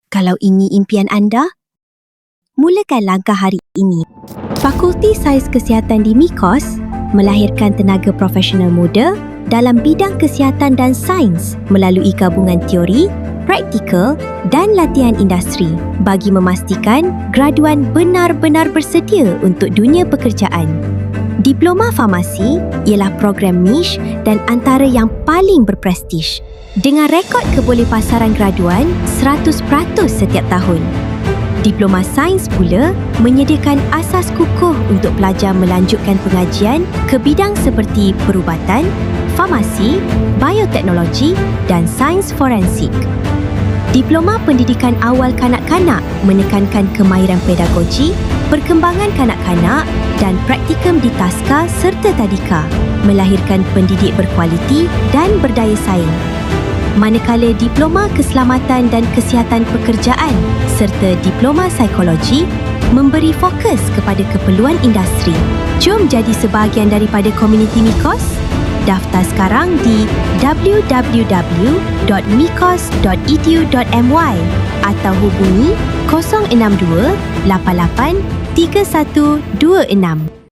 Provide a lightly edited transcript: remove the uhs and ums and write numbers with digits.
Kalau ini impian anda, mulakan langkah hari ini. Fakulti Sains Kesihatan di MIKOS melahirkan tenaga profesional muda dalam bidang kesihatan dan sains melalui gabungan teori, praktikal dan latihan industri bagi memastikan graduan benar-benar bersedia untuk dunia pekerjaan. Diploma Farmasi ialah program niche dan antara yang paling berprestij dengan rekod kebolehpasaran graduan 100% setiap tahun. Diploma Sains pula menyediakan asas kukuh untuk pelajar melanjutkan pengajian ke bidang seperti perubatan, farmasi, bioteknologi dan sains forensik. Diploma Pendidikan Awal Kanak-kanak menekankan kemahiran pedagogi, perkembangan kanak-kanak dan praktikum di taska serta tadika, melahirkan pendidik berkualiti dan berdaya saing. Manakala Diploma Keselamatan dan Kesihatan Pekerjaan serta Diploma Psikologi memberi fokus kepada keperluan industri. Jom jadi sebahagian daripada komuniti MIKOS. Daftar sekarang di www.mikos.edu.my atau hubungi 062 88 3126.